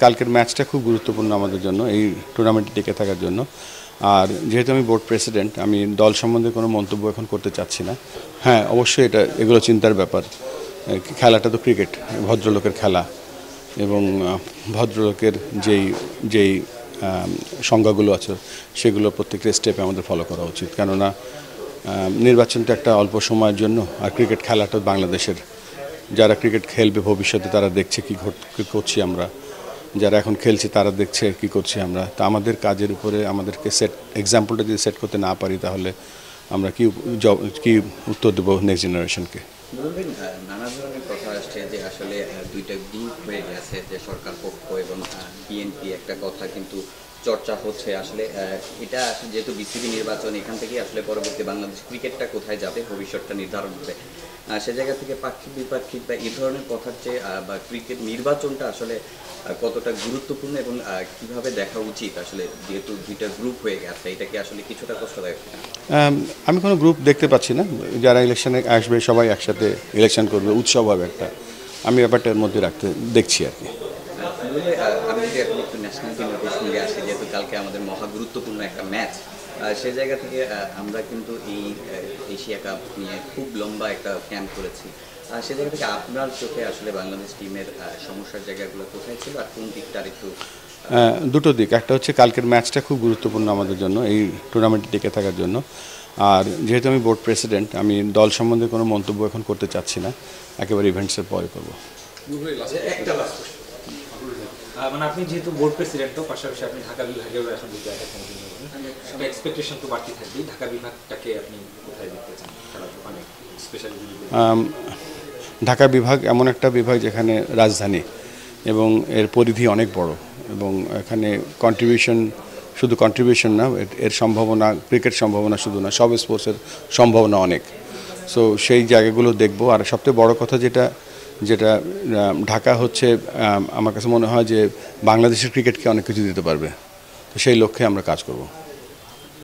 কালকের ম্যাচটা খুব গুরুত্বপূর্ণ আমাদের জন্য, এই টুর্নামেন্টে টিকে থাকার জন্য। আর যেহেতু আমি বোর্ড প্রেসিডেন্ট, আমি দল সম্বন্ধে কোনো মন্তব্য এখন করতে চাচ্ছি না। হ্যাঁ, অবশ্যই এগুলো চিন্তার ব্যাপার। খেলাটা তো ক্রিকেট, ভদ্রলোকের খেলা, এবং ভদ্রলোকের যেই সংজ্ঞাগুলো আছে সেগুলো প্রত্যেকটা স্টেপে আমাদের ফলো করা উচিত। কেননা নির্বাচনটা একটা অল্প সময়ের জন্য, আর ক্রিকেট খেলাটা বাংলাদেশের, যারা ক্রিকেট খেলবে ভবিষ্যতে তারা দেখছে কী করছি আমরা, যারা এখন খেলছি তারা দেখছে কী করছি আমরা। তা আমাদের কাজের উপরে আমাদেরকে এক্সাম্পলটা যদি সেট করতে না পারি, তাহলে আমরা কি উত্তর দেবো নেক্সট জেনারেশনকে। নানা ধরনের কথা আসছে যে আসলে দুইটা গ্রুপ হয়ে গেছে, যে সরকার পক্ষ এবং বিএনপি, একটা কথা কিন্তু চর্চা হচ্ছে আসলে এটা যেহেতু বিসিবি নির্বাচন, এখান থেকেই আসলে পরবর্তী বাংলাদেশ ক্রিকেটটা কোথায় যাবে ভবিষ্যৎটা নির্ধারণ হবে। সে জায়গা থেকে পাক্ষিক বিপাক্ষিক বা এই ধরনের কথার চেয়ে বা ক্রিকেট নির্বাচনটা আসলে কতটা গুরুত্বপূর্ণ এবং কিভাবে দেখা উচিত আসলে, যেহেতু দুইটা গ্রুপ হয়ে গেছে, এটা কি আসলে কিছুটা কষ্টদায়ক? আমি কোনো গ্রুপ দেখতে পাচ্ছি না। যারা ইলেকশনে আসবে সবাই একসাথে ইলেকশন করবে, উৎসব হবে একটা। আমি ব্যাপারটার মধ্যে দেখছি আর কি। আমি যদি এখন একটু ন্যাশনাল টিমের প্রসঙ্গে আসি, যেহেতু কালকে আমাদের মহা গুরুত্বপূর্ণ একটা ম্যাচ, সে জায়গা থেকে আমরা কিন্তু এই এশিয়া কাপ নিয়ে খুব লম্বা একটা ক্যাম্প করেছি। সে জায়গা থেকে আপনার চোখে আসলে বাংলাদেশ টিমের সমস্যার জায়গাগুলো কোথায় ছিল, আর কোন দিকটা একটু? দুটো দিক। একটা হচ্ছে কালকের ম্যাচটা খুব গুরুত্বপূর্ণ আমাদের জন্য, এই টুর্নামেন্টে টিকে থাকার জন্য। আর যেহেতু আমি বোর্ড প্রেসিডেন্ট, আমি দল সম্বন্ধে কোনো মন্তব্য এখন করতে চাচ্ছি না, একেবারে ইভেন্টসের পরে করবো। মানে আপনি যেহেতু বোর্ড প্রেসিডেন্টও, পাশাপাশি আপনি ঢাকা বিভাগেও এখন এক্সপেকটেশন তো বাড়তি থাকবেই। ঢাকা বিভাগটাকে আপনি কোথায় দেখতে চান মানে স্পেশালি? ঢাকা বিভাগ এমন একটা বিভাগ যেখানে রাজধানী এবং এর পরিধি অনেক বড়, এবং এখানে শুধু কন্ট্রিবিউশন না, এর সম্ভাবনা, ক্রিকেট সম্ভাবনা শুধু না, সব স্পোর্টসের সম্ভাবনা অনেক। সো সেই জায়গাগুলো দেখব। আর সবথেকে বড় কথা যেটা ঢাকা হচ্ছে, আমার কাছে মনে হয় যে বাংলাদেশের ক্রিকেটকে অনেক কিছু দিতে পারবে। তো সেই লক্ষ্যে আমরা কাজ করব।